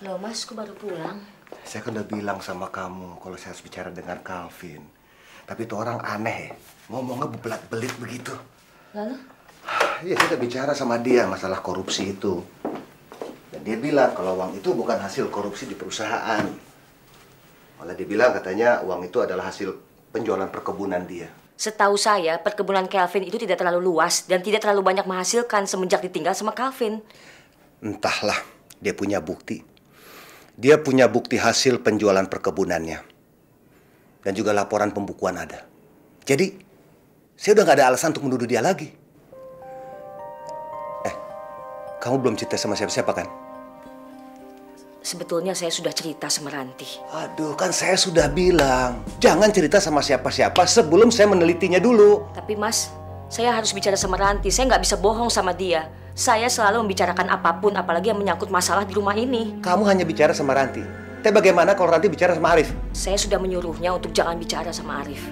Loh Mas, aku baru pulang. Saya kan udah bilang sama kamu kalau saya harus bicara dengan Calvin. Tapi itu orang aneh ya, ngomongnya bebelat-belit begitu. Lalu? Iya, saya udah bicara sama dia masalah korupsi itu. Dan dia bilang kalau uang itu bukan hasil korupsi di perusahaan. Malah dia bilang katanya uang itu adalah hasil penjualan perkebunan dia. Setahu saya, perkebunan Calvin itu tidak terlalu luas dan tidak terlalu banyak menghasilkan semenjak ditinggal sama Calvin. Entahlah, dia punya bukti. Dia punya bukti hasil penjualan perkebunannya. Dan juga laporan pembukuan ada. Jadi, saya udah gak ada alasan untuk menuduh dia lagi. Kamu belum cerita sama siapa-siapa kan? Sebetulnya saya sudah cerita sama Ranti. Aduh, kan saya sudah bilang. Jangan cerita sama siapa-siapa sebelum saya menelitinya dulu. Tapi Mas, saya harus bicara sama Ranti. Saya nggak bisa bohong sama dia. Saya selalu membicarakan apapun, apalagi yang menyangkut masalah di rumah ini. Kamu hanya bicara sama Ranti. Tapi bagaimana kalau Ranti bicara sama Arif? Saya sudah menyuruhnya untuk jangan bicara sama Arif.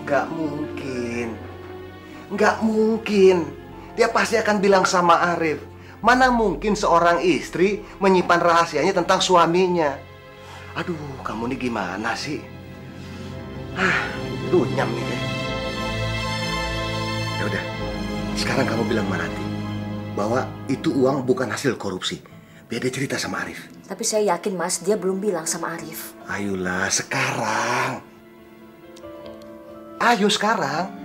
Nggak mungkin. Nggak mungkin. Dia pasti akan bilang sama Arif. Mana mungkin seorang istri menyimpan rahasianya tentang suaminya? Aduh, kamu nih gimana sih? Runyam nih deh. Ya udah, sekarang kamu bilang sama Ranti bahwa itu uang bukan hasil korupsi. Biar dia cerita sama Arif. Tapi saya yakin Mas, dia belum bilang sama Arif. Ayolah, sekarang. Ayo sekarang.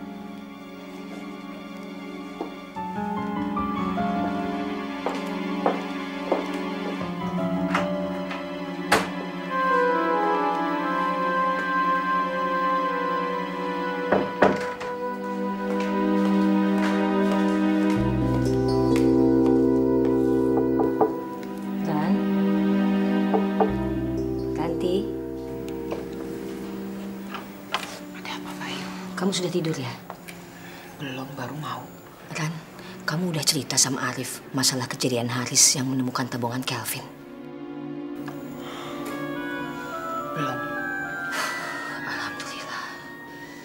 Kamu sudah tidur ya? Belum, baru mau. Ran, kamu udah cerita sama Arif masalah kejadian Haris yang menemukan tabungan Calvin? Belum. Alhamdulillah.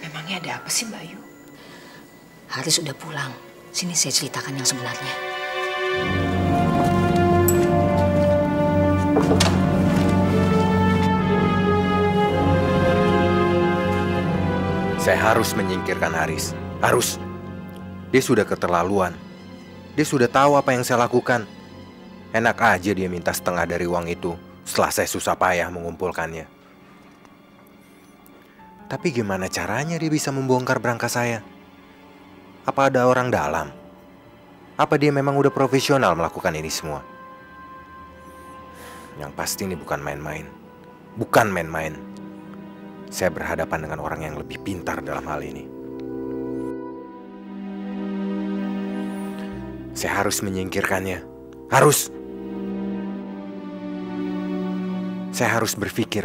Memangnya ada apa sih, Mbak Ayu? Haris udah pulang. Sini saya ceritakan yang sebenarnya. Saya harus menyingkirkan Haris. Harus. Dia sudah keterlaluan. Dia sudah tahu apa yang saya lakukan. Enak aja dia minta setengah dari uang itu setelah saya susah payah mengumpulkannya. Tapi gimana caranya dia bisa membongkar berangkas saya? Apa ada orang dalam? Apa dia memang udah profesional melakukan ini semua? Yang pasti ini bukan main-main. Bukan main-main. Saya berhadapan dengan orang yang lebih pintar dalam hal ini. Saya harus menyingkirkannya. Harus. Saya harus berpikir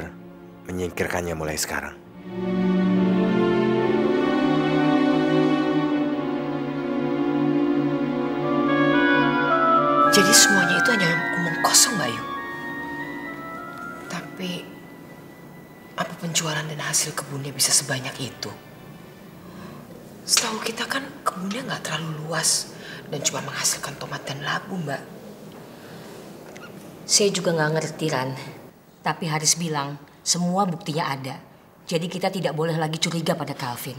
menyingkirkannya mulai sekarang. Jadi semuanya itu hanya omong kosong, Mbak Ayu. Tapi apa penjualan dan hasil kebunnya bisa sebanyak itu? Setahu kita kan kebunnya nggak terlalu luas dan cuma menghasilkan tomat dan labu, Mbak. Saya juga nggak ngerti, Ran. Tapi Haris bilang semua buktinya ada. Jadi kita tidak boleh lagi curiga pada Calvin.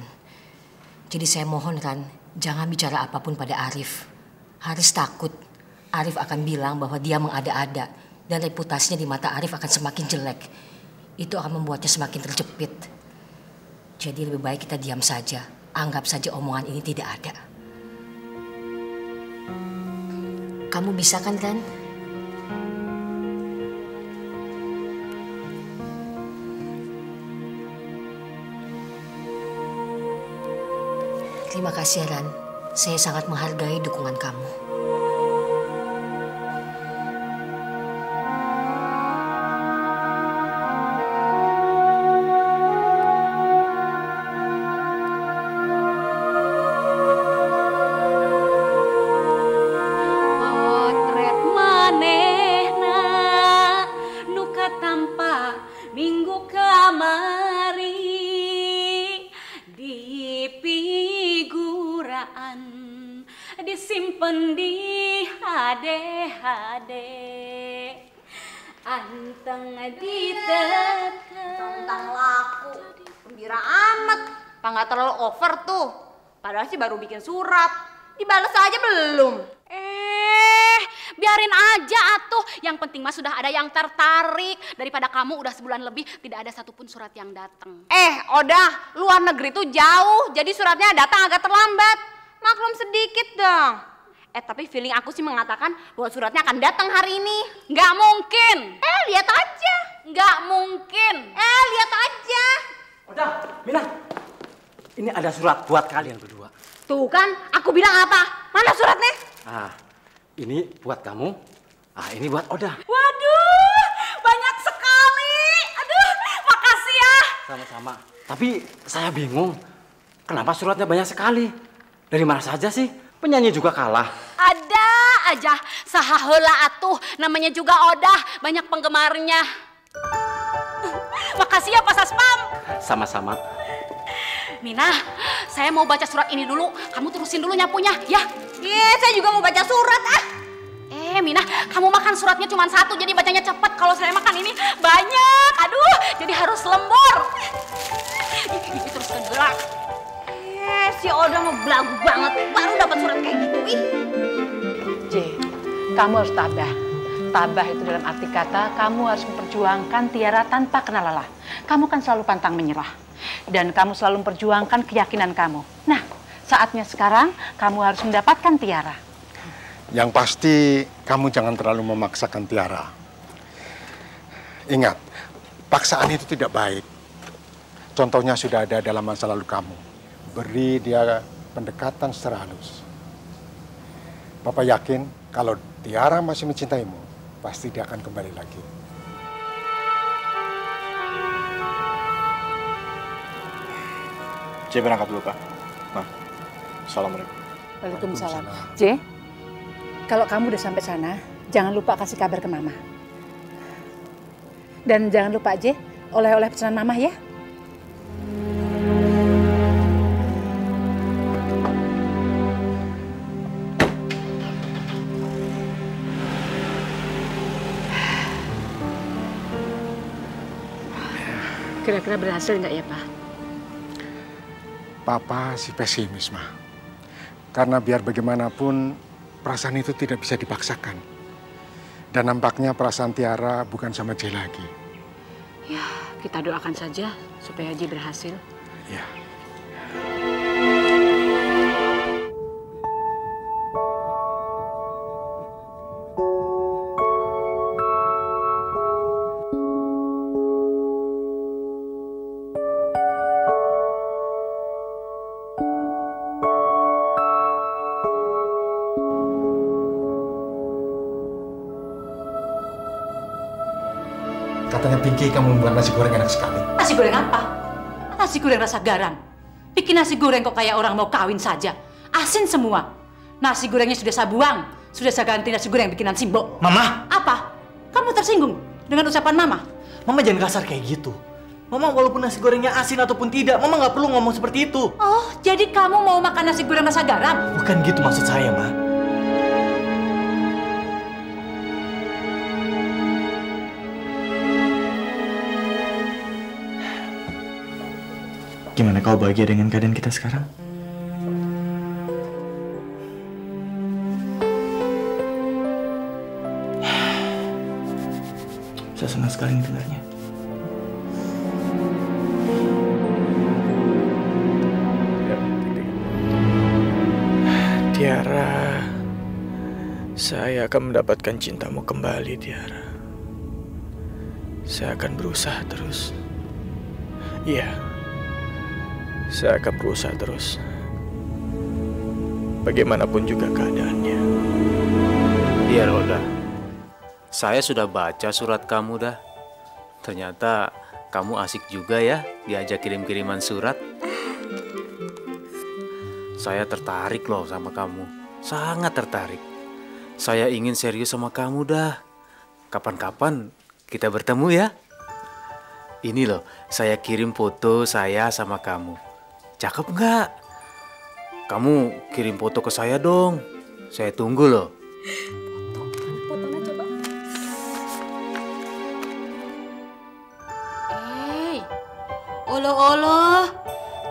Jadi saya mohon, Ran, jangan bicara apapun pada Arif. Haris takut Arif akan bilang bahwa dia mengada-ada dan reputasinya di mata Arif akan semakin jelek. Itu akan membuatnya semakin terjepit. Jadi lebih baik kita diam saja. Anggap saja omongan ini tidak ada. Kamu bisa kan, Ran? Terima kasih, Ran. Saya sangat menghargai dukungan kamu. Disimpan di HD. Anteng ditetap. Tentang laku, gembira amat. Pak nggak terlalu over tuh. Padahal sih baru bikin surat, dibales aja belum. Biarin aja atuh. Yang penting mah sudah ada yang tertarik. Daripada kamu udah sebulan lebih tidak ada satupun surat yang datang. Odah, luar negeri tuh jauh, jadi suratnya datang agak terlambat. Maklum sedikit dong. Tapi feeling aku sih mengatakan bahwa suratnya akan datang hari ini. Nggak mungkin. Lihat aja. Nggak mungkin. Lihat aja. Udah, Mina. Ini ada surat buat kalian berdua. Tuh kan, aku bilang apa? Mana suratnya? Ini buat kamu. Ini buat Oda. Waduh, banyak sekali. Aduh, makasih ya. Sama-sama. Tapi saya bingung. Kenapa suratnya banyak sekali? Dari mana saja sih? Penyanyi juga kalah. Ada aja. Sahaheula atuh. Namanya juga Oda. Banyak penggemarnya. Makasih ya Pak Saspam. Sama-sama. Mina, saya mau baca surat ini dulu. Kamu terusin dulu nyapunya, ya? Saya juga mau baca surat Mina, kamu makan suratnya cuma satu, jadi bacanya cepet. Kalau saya makan ini banyak, aduh, jadi harus lembur. Terus gerak. Si Oda mau belagu banget, baru dapat surat kayak gitu. J, kamu harus tabah. Tabah itu dalam arti kata kamu harus memperjuangkan Tiara tanpa kenal lelah. Kamu kan selalu pantang menyerah. Dan kamu selalu memperjuangkan keyakinan kamu. Nah, saatnya sekarang kamu harus mendapatkan Tiara. Yang pasti kamu jangan terlalu memaksakan Tiara. Ingat, paksaan itu tidak baik. Contohnya sudah ada dalam masa lalu kamu. Beri dia pendekatan secara halus. Papa yakin kalau Tiara masih mencintaimu, pasti dia akan kembali lagi. J berangkat dulu, Pak. Ma, assalamualaikum. Waalaikumsalam. J, kalau kamu udah sampai sana, jangan lupa kasih kabar ke Mama. Dan jangan lupa J, oleh-oleh pesanan Mama ya. Kira-kira berhasil nggak ya, Pak? Papa sih pesimis, Ma. Karena biar bagaimanapun, perasaan itu tidak bisa dipaksakan. Dan nampaknya perasaan Tiara bukan sama J lagi. Ya, kita doakan saja supaya J berhasil. Ya. Katanya Pinky kamu membuat nasi goreng enak sekali. Nasi goreng apa? Nasi goreng rasa garam. Bikin nasi goreng kok kayak orang mau kawin saja. Asin semua. Nasi gorengnya sudah saya buang. Sudah saya ganti nasi goreng bikinan Simbo. Mama! Apa? Kamu tersinggung dengan ucapan Mama? Mama jangan kasar kayak gitu. Mama walaupun nasi gorengnya asin ataupun tidak, Mama nggak perlu ngomong seperti itu. Oh, jadi kamu mau makan nasi goreng rasa garam? Bukan gitu maksud saya, Ma. Gimana kau bahagia dengan keadaan kita sekarang? Saya senang sekali dengarnya. Tiara, saya akan mendapatkan cintamu kembali, Tiara. Saya akan berusaha terus. Iya. Saya akan berusaha terus. Bagaimanapun juga keadaannya. Iya, Roda. Saya sudah baca surat kamu dah. Ternyata kamu asik juga ya diajak kirim-kiriman surat. Saya tertarik loh sama kamu. Sangat tertarik. Saya ingin serius sama kamu dah. Kapan-kapan kita bertemu ya. Ini loh, saya kirim foto saya sama kamu. Cakep nggak? Kamu kirim foto ke saya dong. Saya tunggu loh. Fotonya coba. Olo,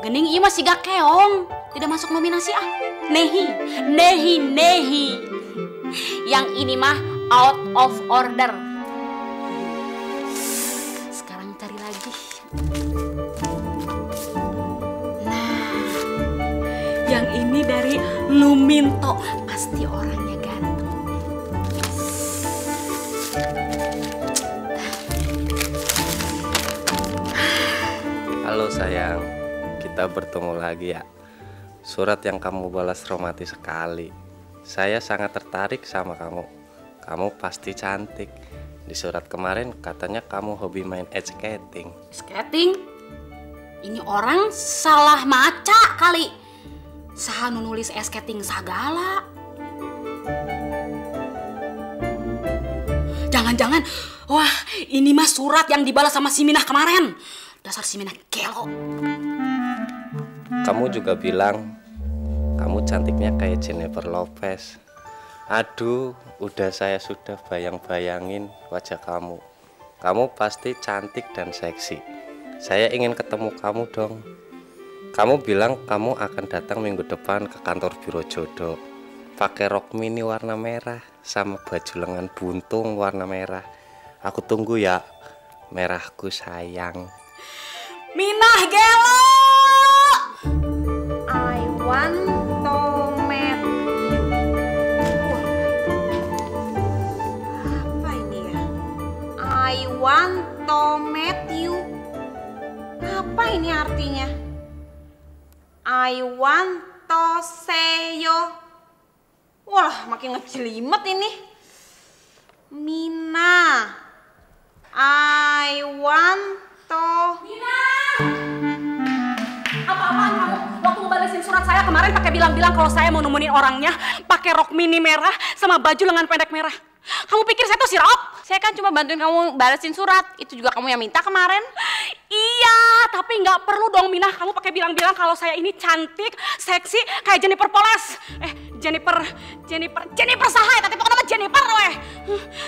gening ieu mah siga keong, tidak masuk nominasi ah. Nehi. Yang ini mah out of order. Sekarang cari lagi. Nah, yang ini dari Luminto, pasti orangnya ganteng. Halo sayang, kita bertemu lagi ya. Surat yang kamu balas romantis sekali. Saya sangat tertarik sama kamu. Kamu pasti cantik. Di surat kemarin katanya kamu hobi main ice skating. Skating? Ini orang salah maca kali. Saha nu nulis ice skating sagala. Jangan-jangan, wah ini mah surat yang dibalas sama si Minah kemarin. Dasar si Minah gelo. Kamu juga bilang kamu cantiknya kayak Jennifer Lopez. Aduh, saya sudah bayang-bayangin wajah kamu. Kamu pasti cantik dan seksi. Saya ingin ketemu kamu dong. Kamu bilang kamu akan datang minggu depan ke kantor biro jodoh. Pakai rok mini warna merah sama baju lengan buntung warna merah. Aku tunggu ya, merahku sayang. Minah gelo. I want to meet you. Apa ini ya? I want to meet you. Apa ini artinya? I want to say you. Wah, makin ngejelimet ini. Mina. I want to. Mina. Apa-apaan kamu? Waktu ngebalesin surat saya kemarin pakai bilang-bilang kalau saya mau nemenin orangnya pakai rok mini merah sama baju lengan pendek merah. Kamu pikir saya tuh sirop? Saya kan cuma bantuin kamu balesin surat. Itu juga kamu yang minta kemarin. Iya, tapi nggak perlu dong Minah. Kamu pakai bilang-bilang kalau saya ini cantik, seksi kayak Jennifer Poles. Jennifer saha ya? Tapi pokoknya nama Jennifer weh.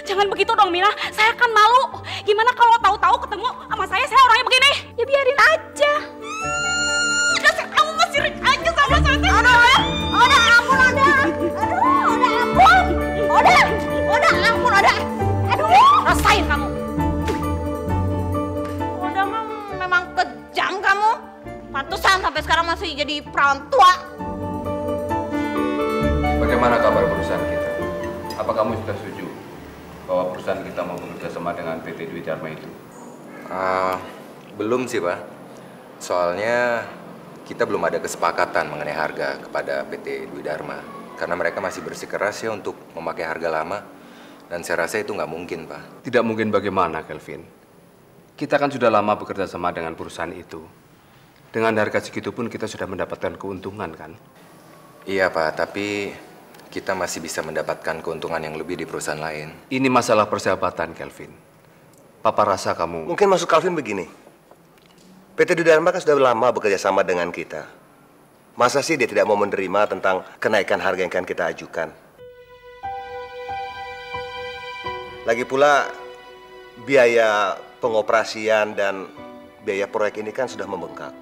Jangan begitu dong Minah. Saya kan malu. Gimana kalau tahu-tahu ketemu sama saya orangnya begini? Ya biarin aja. Dasar kamu masih sirik aja sama saya. Udah ampun, udah. Aduh, rasain kamu. Udah memang kejam kamu. Pantesan sampai sekarang masih jadi perawan tua. Bagaimana kabar perusahaan kita? Apa kamu sudah setuju bahwa perusahaan kita mau bekerja sama dengan PT Dwi Dharma itu? Belum sih Pak. Soalnya kita belum ada kesepakatan mengenai harga kepada PT Dwi Dharma. Karena mereka masih bersikeras ya untuk memakai harga lama. Dan saya rasa itu nggak mungkin, Pak. Tidak mungkin bagaimana, Kelvin? Kita kan sudah lama bekerja sama dengan perusahaan itu. Dengan harga segitu pun kita sudah mendapatkan keuntungan, kan? Iya, Pak. Tapi kita masih bisa mendapatkan keuntungan yang lebih di perusahaan lain. Ini masalah persahabatan, Kelvin. Papa rasa kamu... Mungkin maksud Calvin begini. PT Dwi Dharma kan sudah lama bekerja sama dengan kita. Masa sih dia tidak mau menerima tentang kenaikan harga yang akan kita ajukan? Lagi pula biaya pengoperasian dan biaya proyek ini kan sudah membengkak.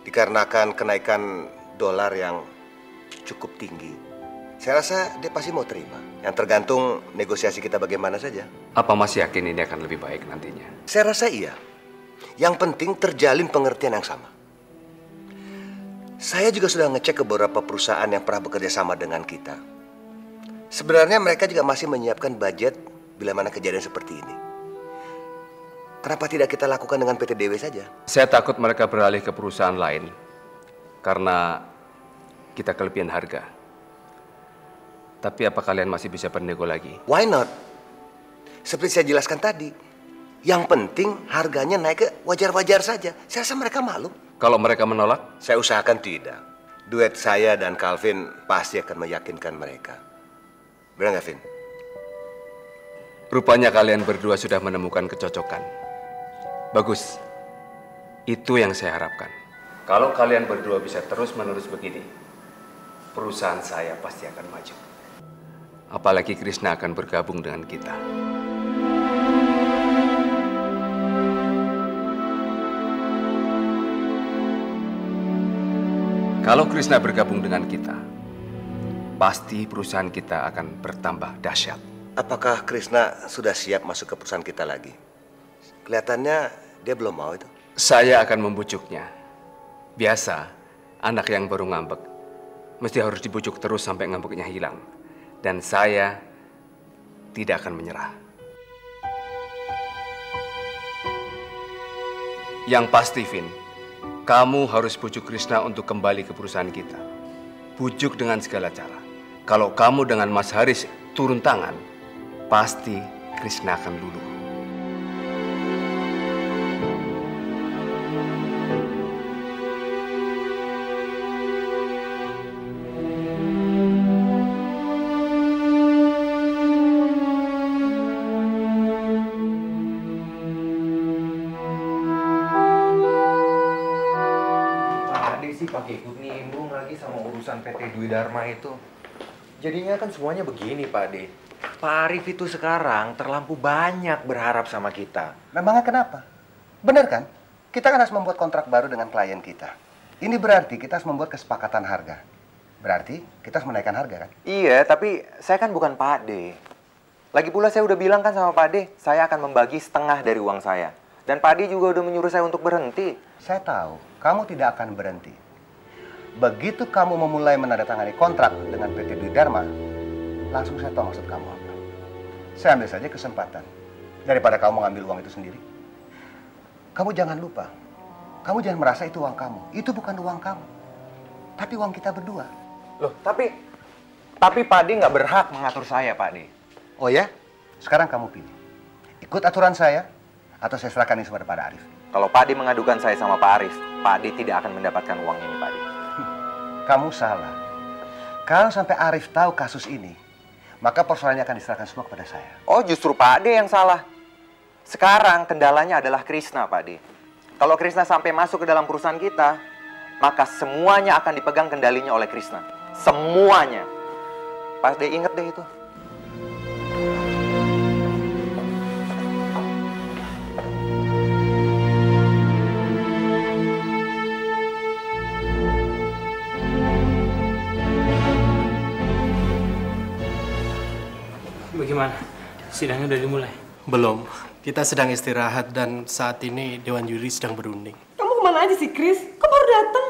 Dikarenakan kenaikan dolar yang cukup tinggi. Saya rasa dia pasti mau terima. Yang tergantung negosiasi kita bagaimana saja. Apa masih yakin ini akan lebih baik nantinya? Saya rasa iya. Yang penting terjalin pengertian yang sama. Saya juga sudah ngecek ke beberapa perusahaan yang pernah bekerja sama dengan kita. Sebenarnya mereka juga masih menyiapkan budget bila mana kejadian seperti ini. Kenapa tidak kita lakukan dengan PT DW saja? Saya takut mereka beralih ke perusahaan lain karena kita kelebihan harga. Tapi apa kalian masih bisa bernego lagi? Why not? Seperti saya jelaskan tadi, yang penting harganya naik ke wajar-wajar saja. Saya rasa mereka malu. Kalau mereka menolak? Saya usahakan tidak. Duet saya dan Calvin pasti akan meyakinkan mereka. Benar nggak, Vin? Rupanya kalian berdua sudah menemukan kecocokan. Bagus. Itu yang saya harapkan. Kalau kalian berdua bisa terus-menerus begini, perusahaan saya pasti akan maju. Apalagi Krishna akan bergabung dengan kita. Kalau Krishna bergabung dengan kita, pasti perusahaan kita akan bertambah dahsyat. Apakah Krishna sudah siap masuk ke perusahaan kita lagi? Kelihatannya dia belum mau itu. Saya akan membujuknya. Biasa, anak yang baru ngambek mesti harus dibujuk terus sampai ngambeknya hilang. Dan saya tidak akan menyerah. Yang pasti, Vin, kamu harus bujuk Krishna untuk kembali ke perusahaan kita. Bujuk dengan segala cara. Kalau kamu dengan Mas Haris turun tangan, pasti Krishna akan luluh. Pakai ikut nimbrung lagi sama urusan PT Dwi Dharma itu. Jadinya kan semuanya begini, Pak De. Pak Arif itu sekarang terlampau banyak berharap sama kita. Memangnya kenapa? Benar kan? Kita kan harus membuat kontrak baru dengan klien kita. Ini berarti kita harus membuat kesepakatan harga. Berarti kita harus menaikkan harga kan? Iya, tapi saya kan bukan Pak De. Lagi pula saya udah bilang kan sama Pak De, saya akan membagi setengah dari uang saya. Dan Pak De juga udah menyuruh saya untuk berhenti. Saya tahu, kamu tidak akan berhenti. Begitu kamu memulai menandatangani kontrak dengan PT Dwi Dharma, langsung saya tahu maksud kamu apa. Saya ambil saja kesempatan. Daripada kamu mengambil uang itu sendiri. Kamu jangan lupa, kamu jangan merasa itu uang kamu. Itu bukan uang kamu, tapi uang kita berdua. Loh, tapi Pak De nggak berhak mengatur saya, Pak De. Oh ya? Sekarang kamu pilih. Ikut aturan saya, atau saya serahkan ini semua kepada Arif. Kalau Pak De mengadukan saya sama Pak Arif, Pak De tidak akan mendapatkan uang ini, Pak De. Kamu salah. Kalau sampai Arif tahu kasus ini, maka persoalannya akan diserahkan semua kepada saya. Oh, justru Pak De yang salah. Sekarang kendalanya adalah Krishna, Pak De. Kalau Krishna sampai masuk ke dalam perusahaan kita, maka semuanya akan dipegang kendalinya oleh Krishna. Semuanya. Pak De inget deh itu. Bagaimana? Sidangnya udah dimulai? Belum. Kita sedang istirahat dan saat ini Dewan Juri sedang berunding. Kamu kemana aja sih, Chris? Kamu baru datang.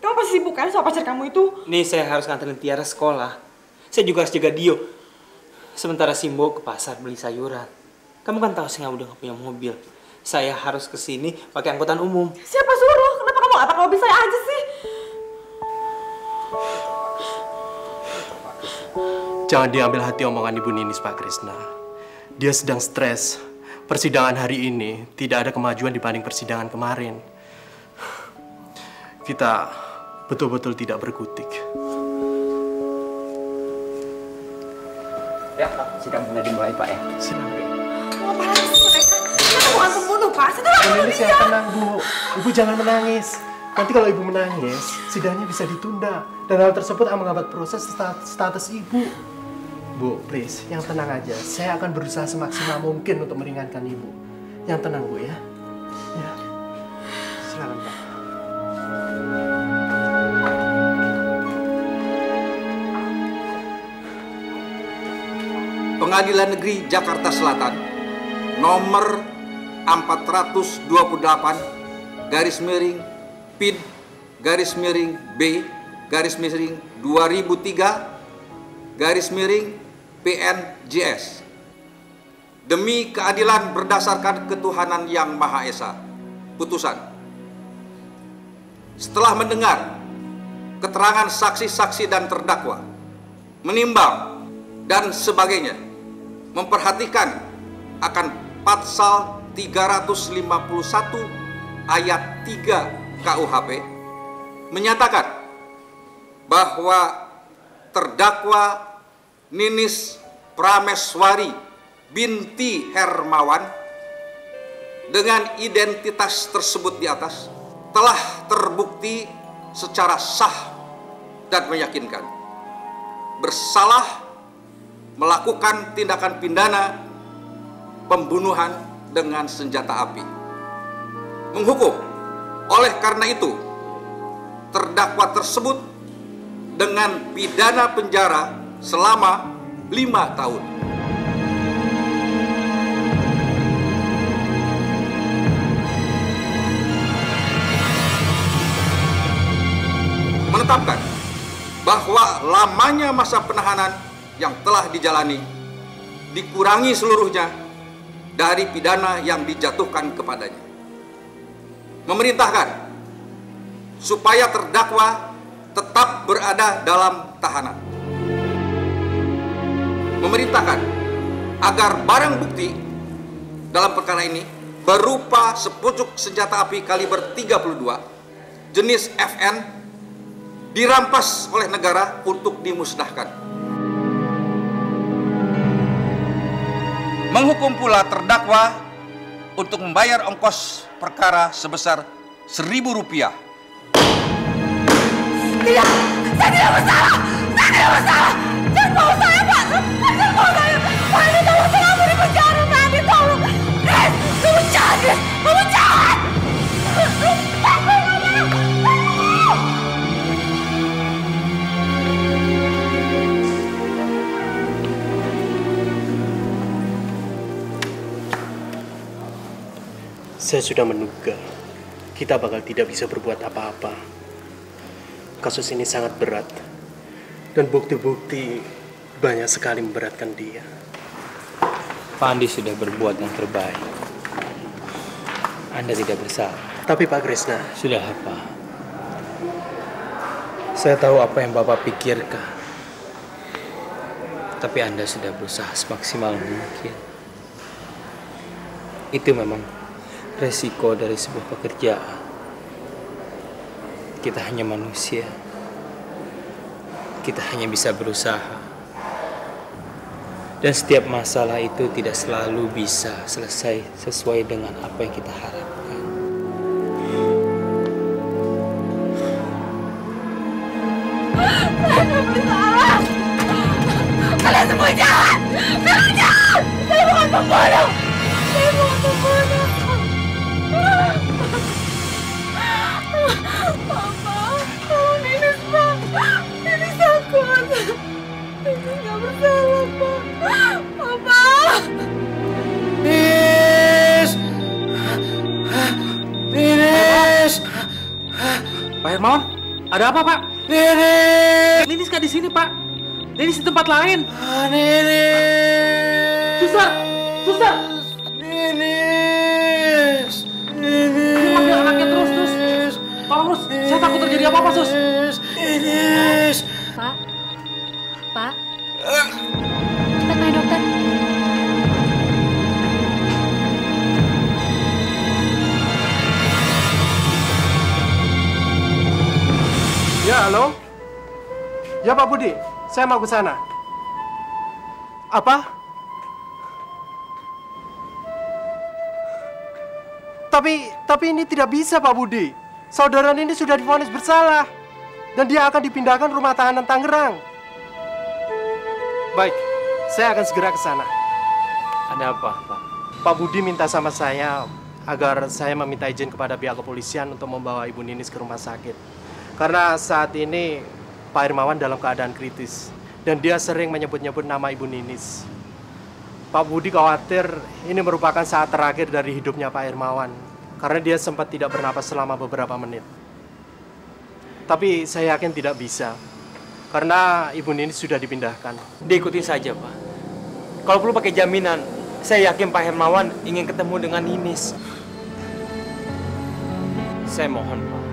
Kamu pasti sibuk kan sama pacar kamu itu? Nih, saya harus nganterin Tiara sekolah. Saya juga harus jaga Dio. Sementara Simbo ke pasar beli sayuran. Kamu kan tahu saya udah gak punya mobil. Saya harus kesini pakai angkutan umum. Siapa suruh? Kenapa kamu gak pakai mobil saya aja sih? Jangan diambil hati omongan Ibu Ninis, Pak Krishna. Dia sedang stres. Persidangan hari ini tidak ada kemajuan dibanding persidangan kemarin. Kita betul-betul tidak berkutik. Ya, Pak. Sidang mulai dimulai, Pak ya. Silakan. Mau apa lagi sih mereka? Mereka bukan pembunuh, Pak. Saya tidak bunuh Ninis, dia. yang tenang, Bu. Ibu jangan menangis. Nanti kalau Ibu menangis, sidangnya bisa ditunda. Dan hal tersebut akan menghambat proses status Ibu. Bu, please, yang tenang aja. Saya akan berusaha semaksimal mungkin untuk meringankan Ibu. Yang tenang, Bu, ya. Ya. Silakan, Pak. Pengadilan Negeri Jakarta Selatan nomor 428 garis miring PID garis miring B garis miring 2003 garis miring PNJS demi keadilan berdasarkan ketuhanan yang Maha Esa. Putusan: setelah mendengar keterangan saksi-saksi dan terdakwa, menimbang dan sebagainya, memperhatikan akan pasal 351 ayat 3 KUHP, menyatakan bahwa terdakwa Ninis Prameswari binti Hermawan dengan identitas tersebut di atas telah terbukti secara sah dan meyakinkan bersalah melakukan tindakan pidana pembunuhan dengan senjata api. Menghukum oleh karena itu terdakwa tersebut dengan pidana penjara selama 5 tahun. Menetapkan bahwa lamanya masa penahanan yang telah dijalani dikurangi seluruhnya dari pidana yang dijatuhkan kepadanya. Memerintahkan supaya terdakwa tetap berada dalam tahanan. Memerintahkan agar barang bukti dalam perkara ini berupa sepucuk senjata api kaliber 32 jenis FN dirampas oleh negara untuk dimusnahkan. Menghukum pula terdakwa untuk membayar ongkos perkara sebesar Rp1.000. Tidak, saya tidak bersalah. Saya tidak bersalah. Jangan bawa saya, Pak. Jangan bawa saya. Pak, ini tolong saya mau di penjara, Pak. Ini tolong. Res, kamu jangan, Res. Kamu jangan. Saya sudah menduga kita bakal tidak bisa berbuat apa-apa. Kasus ini sangat berat dan bukti-bukti banyak sekali memberatkan dia. Pak Andi sudah berbuat yang terbaik. Anda tidak bersalah. Tapi Pak Krisna, sudah apa? Saya tahu apa yang Bapak pikirkan. Tapi Anda sudah berusaha semaksimal mungkin. Itu memang resiko dari sebuah pekerjaan. Kita hanya manusia. Kita hanya bisa berusaha. Dan setiap masalah itu tidak selalu bisa selesai sesuai dengan apa yang kita harapkan. Saya tidak bersalah. Kalian semua jahat. Kalian jahat. Saya bukan pembunuh. Saya bukan pembunuh. Papa, tolong Ninis, Pak. Ninis takut. Ninis nggak bersalah, Pak. Papa. Ninis! Ninis! Pak Hermawan, ada apa, Pak? Ninis! Ninis nggak di sini, Pak. Ninis di tempat lain. Ninis! Suster! Suster! Ninis! Ninis! Panggil anaknya terus. Tolong, Sus. Saya takut terjadi apa-apa, Sus. Ninis! Pak? Pak? Kita tanya dokter. Ya, halo? Ya, Pak Budi. Saya mau ke sana. Apa? Tapi ini tidak bisa, Pak Budi. Saudara ini sudah divonis bersalah. Dan dia akan dipindahkan rumah tahanan Tangerang. Baik, saya akan segera ke sana. Ada apa, Pak? Pak Budi minta sama saya agar saya meminta izin kepada pihak kepolisian untuk membawa Ibu Ninis ke rumah sakit. Karena saat ini Pak Hermawan dalam keadaan kritis. Dan dia sering menyebut-nyebut nama Ibu Ninis. Pak Budi khawatir ini merupakan saat terakhir dari hidupnya Pak Hermawan. Karena dia sempat tidak bernapas selama beberapa menit. Tapi saya yakin tidak bisa. Karena Ibu Ninis sudah dipindahkan. Diikuti saja, Pak. Kalau perlu pakai jaminan, saya yakin Pak Hermawan ingin ketemu dengan Ninis. Saya mohon, Pak.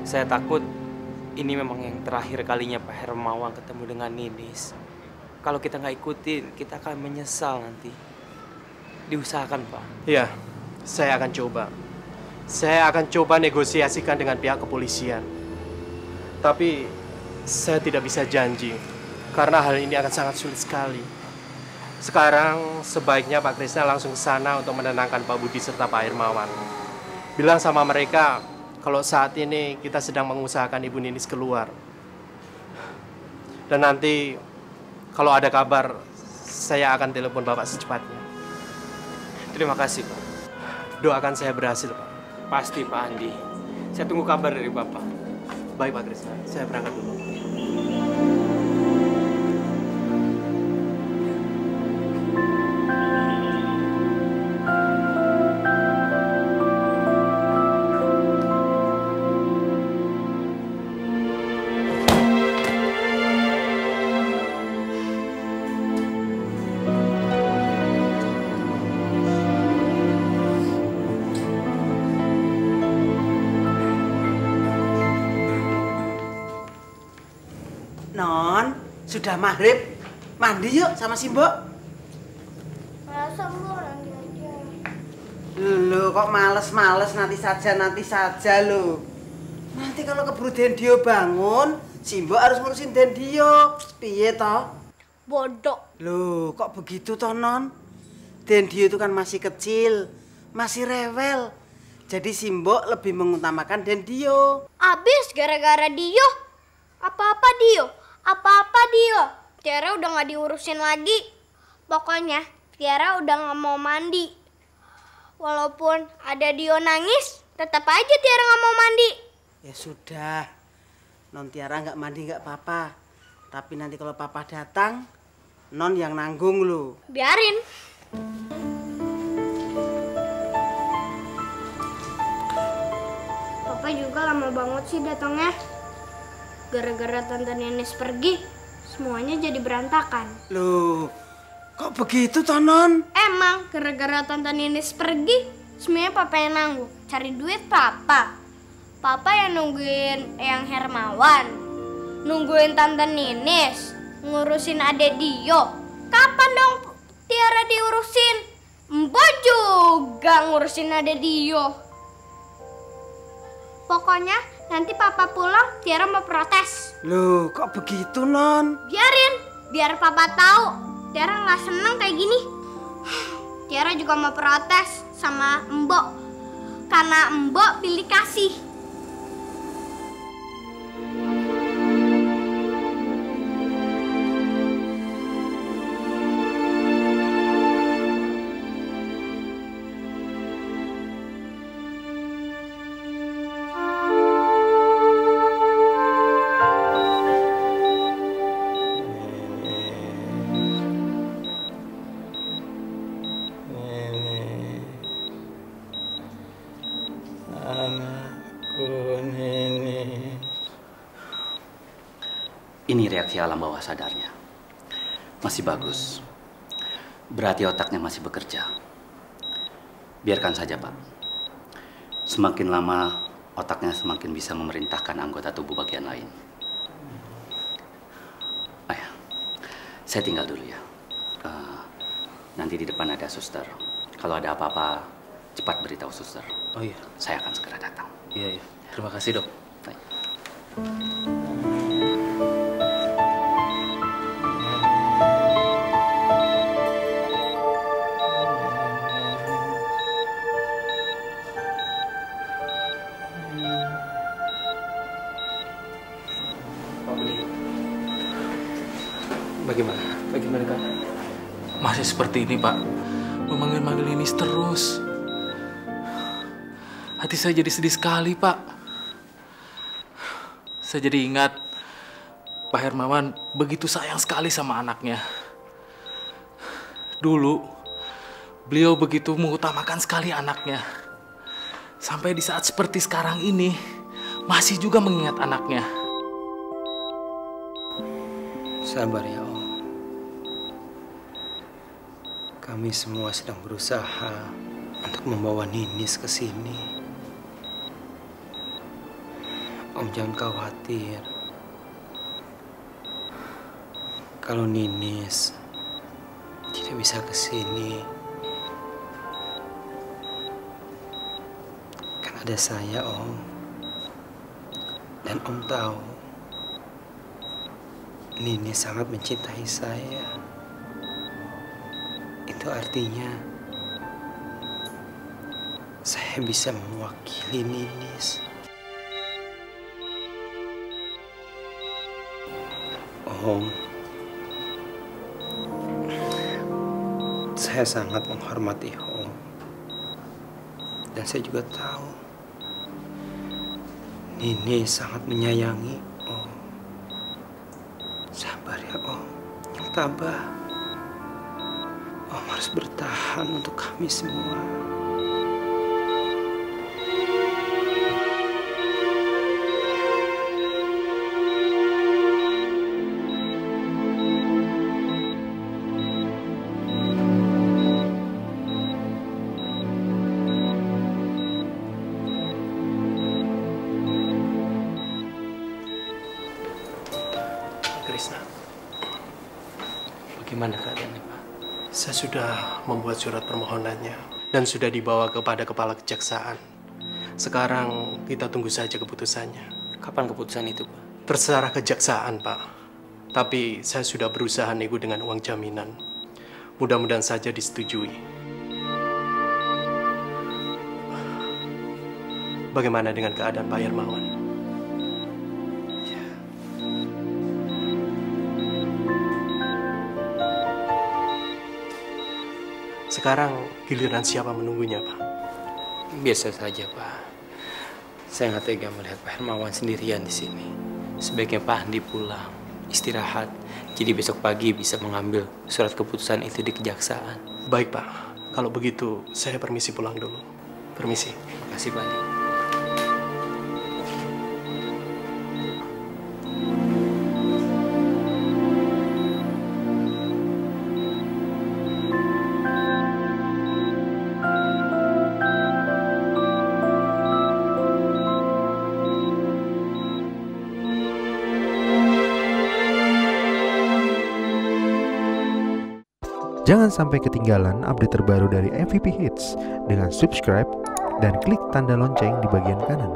Saya takut ini memang yang terakhir kalinya Pak Hermawan ketemu dengan Ninis. Kalau kita nggak ikutin, kita akan menyesal nanti. Diusahakan, Pak. Iya, saya akan coba. Saya akan coba negosiasikan dengan pihak kepolisian. Tapi saya tidak bisa janji, karena hal ini akan sangat sulit sekali. Sekarang sebaiknya Pak Krisna langsung ke sana untuk menenangkan Pak Budi serta Pak Hermawan. Bilang sama mereka kalau saat ini kita sedang mengusahakan Ibu Ninis keluar. Dan nanti kalau ada kabar, saya akan telepon Bapak secepatnya. Terima kasih, Pak. Doakan saya berhasil, Pak. Pasti, Pak Andi. Saya tunggu kabar dari Bapak. Baik Pak Krisna, saya berangkat dulu. Non, sudah maghrib. Mandi yuk sama si Mbok. Masa Mbok nanti aja. Loh, kok males-males nanti saja loh. Nanti kalau keburu Dendio bangun, si Mbok harus ngurusin Dendio. Piye toh? Bodoh. Loh, kok begitu toh, Non? Dendio itu kan masih kecil, masih rewel. Jadi si Mbok lebih mengutamakan Dendio. Abis gara-gara Dio. Apa-apa Dio. Tiara udah gak diurusin lagi. Pokoknya Tiara udah gak mau mandi. Walaupun ada Dio nangis, tetap aja Tiara gak mau mandi. Ya sudah, Non Tiara nggak mandi nggak apa-apa. Tapi nanti kalau Papa datang, Non yang nanggung lu. Biarin. Papa juga lama banget sih datangnya. Gara-gara Tante Ninis pergi, semuanya jadi berantakan. Loh, kok begitu toh, Non? Emang gara-gara Tante Ninis pergi, semuanya Papa yang nanggung. Cari duit Papa. Papa yang nungguin Eyang Hermawan, nungguin Tante Ninis, ngurusin adek Dio. Kapan dong Tiara diurusin? Mbok juga ngurusin adek Dio. Pokoknya nanti Papa pulang, Tiara mau protes. Loh, kok begitu, Non? Biarin, biar Papa tahu Tiara nggak seneng kayak gini. Tiara juga mau protes sama Mbok, karena Mbok pilih kasih. Ini reaksi alam bawah sadarnya. Masih bagus. Berarti otaknya masih bekerja. Biarkan saja, Pak. Semakin lama, otaknya semakin bisa memerintahkan anggota tubuh bagian lain. Ayah, saya tinggal dulu ya. Nanti di depan ada suster. Kalau ada apa-apa, cepat beritahu suster. Oh iya. Saya akan segera datang. Iya, iya. Terima kasih, Dok. Baik. Bagaimana Kak? Masih seperti ini, Pak. Memanggil-manggil Ninis terus. Hati saya jadi sedih sekali, Pak. Saya jadi ingat Pak Hermawan begitu sayang sekali sama anaknya. Dulu, beliau begitu mengutamakan sekali anaknya. Sampai di saat seperti sekarang ini, masih juga mengingat anaknya. Sabar ya Om. Kami semua sedang berusaha untuk membawa Ninis ke sini. Om jangan khawatir. Kalau Ninis tidak bisa ke sini, kan ada saya, Om. Dan Om tahu Ninis sangat mencintai saya. Itu artinya saya bisa mewakili Ninis. Om, saya sangat menghormati Om. Dan saya juga tahu Nini sangat menyayangi Om. Sabar ya Om, yang tabah. Om harus bertahan untuk kami semua. Krisna, bagaimana keadaannya, Pak? Saya sudah membuat surat permohonannya dan sudah dibawa kepada kepala kejaksaan. Sekarang kita tunggu saja keputusannya. Kapan keputusan itu, Pak? Terserah kejaksaan, Pak. Tapi saya sudah berusaha nego dengan uang jaminan. Mudah-mudahan saja disetujui. Bagaimana dengan keadaan Pak Hermawan? Sekarang giliran siapa menunggunya, Pak? Biasa saja, Pak. Saya nggak tega melihat Pak Hermawan sendirian di sini. Sebaiknya Pak Andi pulang, istirahat. Jadi besok pagi bisa mengambil surat keputusan itu di kejaksaan. Baik, Pak. Kalau begitu, saya permisi pulang dulu. Permisi. Terima kasih, Pak Andi. Jangan sampai ketinggalan update terbaru dari MVP Hits dengan subscribe dan klik tanda lonceng di bagian kanan.